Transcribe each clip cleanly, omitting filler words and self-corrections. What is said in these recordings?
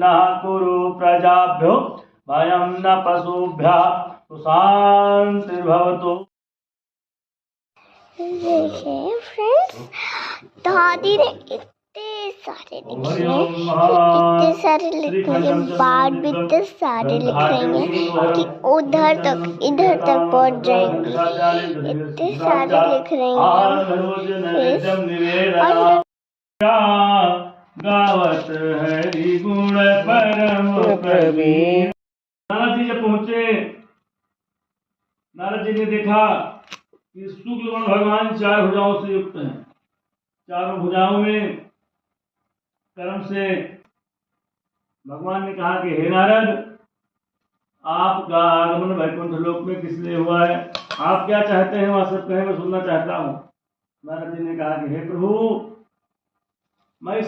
न कुरु प्रजाभ्यो भयं न पशुभ्यः सुशान्तिर्भवतु। फ्रेंड्स, दादी ने इतने सारे लिखे बाद भी इतने सारे लिख रही हैं कि उधर तक इधर तक पहुंच जाएंगे। इतने सारे लिख रही हैं। गावत हरि गुण परम प्रवीण। नारद जी जब पहुंचे, नारद जी ने देखा कि शुक्ल भगवान चार भुजाओं से युक्त हैं। चारों भुजाओं में कर्म से भगवान ने कहा कि हे नारद, आपका आगमन वैकुंठ लोक में किस लिए हुआ है? आप क्या चाहते हैं वह सब कहें, मैं सुनना चाहता हूँ। नारद जी ने कहा कि हे प्रभु, मैं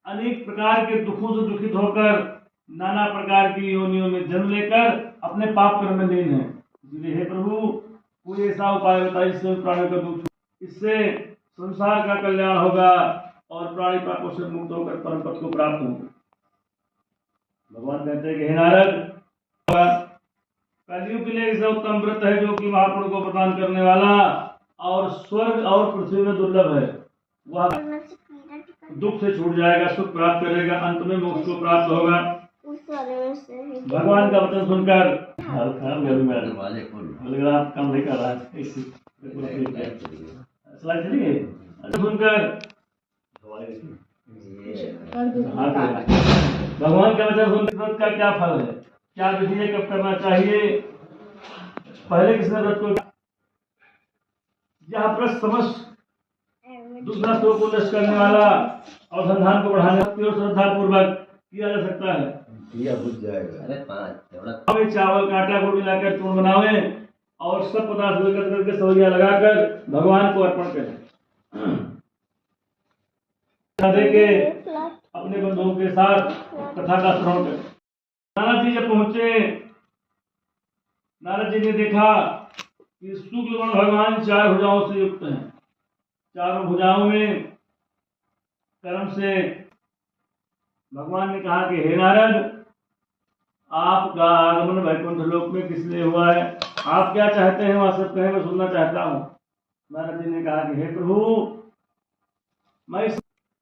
अनेक प्रकार के दुखों से दुखित होकर नाना प्रकार की योनियों में जन्म लेकर अपने पाप कर्म में लीन है। इसलिए हे प्रभु, कोई ऐसा उपाय बताइए जिससे प्राणियों का दुख, इससे संसार का कल्याण होगा और प्राणी पापों से मुक्त होकर परम पद को प्राप्त होंगे। भगवान कहते हैं कि हे नारद, कलयुग के लिए ऐसा उत्तम व्रत है जो कि महापुरुष को प्रदान करने वाला और स्वर्ग और पृथ्वी में दुर्लभ है। वह दुख से छूट जाएगा, सुख प्राप्त करेगा, अंत में मोक्ष को प्राप्त होगा। भगवान का वचन सुनकर आप काम नहीं कर रहा है, सुनकर भगवान का वचन सुनकर का क्या फल है, क्या विधि है, कब करना चाहिए? पहले किसने व्रत को यह प्रश्न समस्त दूसरा शोक को नष्ट करने वाला और संधान को बढ़ाने और श्रद्धा पूर्वक किया जा सकता है। दिया बुझ जाएगा। अरे चावल का आटा गुड़ मिलाकर चूर्ण बनावे और सब पदार्थ एकत्र करके सवैया लगाकर भगवान को अर्पण करें। के अपने बंधुओं के साथ कथा का श्रवण करें। नारद जी जब पहुंचे, नारद जी ने देखा कि शुक्ल भगवान चार भुजाओं से युक्त हैं। चारों भुजाओं में कर्म से भगवान ने कहा कि हे नारद, आपका आगमन वैकुंठ लोक में किस लिए हुआ है? आप क्या चाहते हैं वह सब कहें, मैं सुनना चाहता हूँ। नारद जी ने कहा कि हे प्रभु, मैं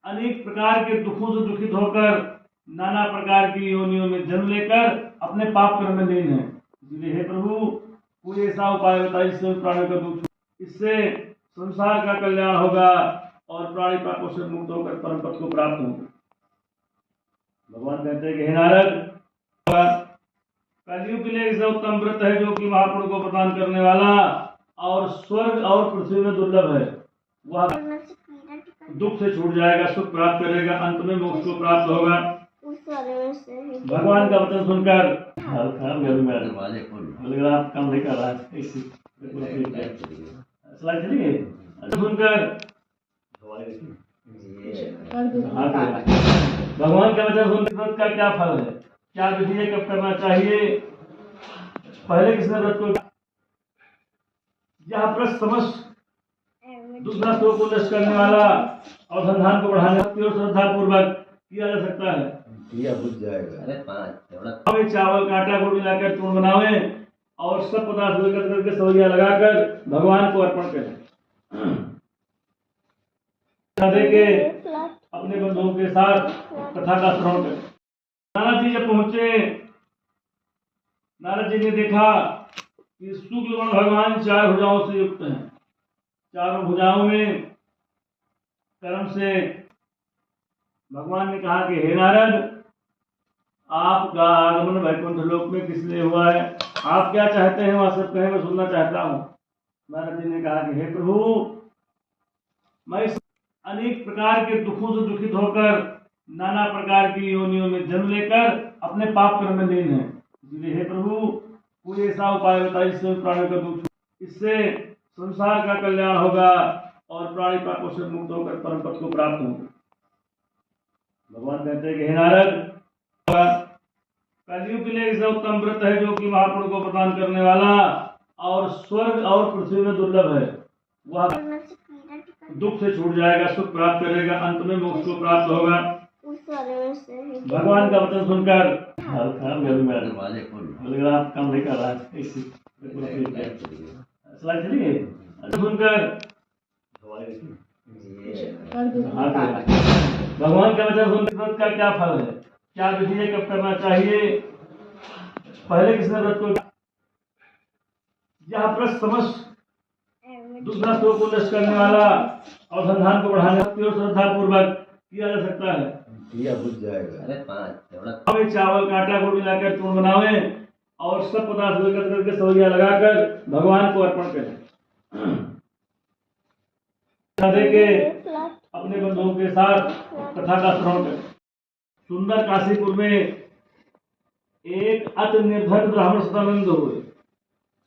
अनेक प्रकार के दुखों से दुखित होकर नाना प्रकार की योनियों में जन्म लेकर अपने पाप कर्म में लीन है। इसलिए हे प्रभु, कोई ऐसा उपाय बताइए जिससे प्राणियों का दुख, इससे संसार का कल्याण होगा और प्राणी पापों से मुक्त होकर परम पद को प्राप्त होंगे। भगवान कहते हैं कि हे नारद, कलयुग के लिए ऐसा उत्तम व्रत है जो कि महापुरुष को प्रदान करने वाला और स्वर्ग और पृथ्वी में दुर्लभ है। वह दुख से छूट जाएगा, सुख प्राप्त करेगा, अंत में मोक्ष को प्राप्त होगा। भगवान का वचन सुनकर आप काम नहीं कर रहा है, सुनकर भगवान का वचन सुनकर का क्या फल है, क्या विधि है, कब करना चाहिए? पहले किसने व्रत को यह प्रश्न समस्त दूसरा शोक को नष्ट करने वाला और संधान को बढ़ाने और श्रद्धा पूर्वक किया जा सकता है। दिया बुझ जाएगा। अरे चावल का आटा गुड़ मिलाकर चूर्ण बनावे और सब पदार्थ एकत्र करके सवैया लगाकर भगवान को अर्पण करें। के अपने बंधुओं के साथ कथा का श्रवण करें। नारद जी जब पहुंचे, नारद जी ने देखा कि शुक्ल भगवान चार भुजाओं से युक्त हैं। चारों भुजाओं में कर्म से भगवान ने कहा कि हे नारद, आपका आगमन वैकुंठ लोक में किस लिए हुआ है? आप क्या चाहते हैं वह सब कहें, मैं सुनना चाहता हूँ। नारद जी ने कहा कि हे प्रभु, मैं अनेक प्रकार के दुखों से दुखित होकर नाना प्रकार की योनियों में जन्म लेकर अपने पाप कर्म में लीन है। इसलिए हे प्रभु, कोई ऐसा उपाय बताइए जिससे प्राणियों का दुख, इससे संसार का कल्याण होगा और प्राणी पापों से मुक्त होकर परम पद को प्राप्त होंगे। भगवान कहते हैं कि हे नारद, कलयुग के लिए ऐसा उत्तम व्रत है जो कि महापुरुष को प्रदान करने वाला और स्वर्ग और पृथ्वी में दुर्लभ है। वह दुख से छूट जाएगा, सुख प्राप्त करेगा, अंत में मोक्ष को प्राप्त होगा। भगवान का वचन सुनकर दरवाजे खोल बोले आप काम नहीं कर रहा है स्लाइड चलिए सुनकर भगवान का वचन सुनकर व्रत का क्या फल है, क्या विधि है, कब करना चाहिए। पहले किसने व्रत को यह प्रश्न समझ दूसरा शोक को नष्ट करने वाला और संधान को बढ़ाने और श्रद्धा पूर्वक किया जा सकता है। दिया बुझ जाएगा। अरे 5 हमें चावल का आटा गुड़ मिलाकर चूर्ण बनावे और सब पदार्थ एकत्र करके सवैया लगाकर भगवान को अर्पण करें। के अपने बंधुओं के साथ कथा का श्रवण करें। सुंदर काशीपुर में एक अति निर्धन ब्राह्मण सदानंद हुए।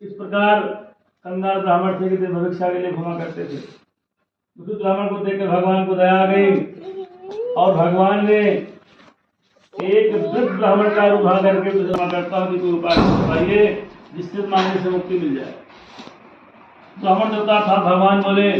इस प्रकार कंगाल ब्राह्मण थे कि दिन भिक्षा के लिए घुमा करते थे। उस ब्राह्मण को देखकर भगवान को दया आ गई और भगवान ने एक वृद्ध ब्राह्मण का रूप धारण करके उसे करता हूँ कि कोई उपाय बताइए जिससे मांगने से मुक्ति मिल जाए। ब्राह्मण देवता था, भगवान बोले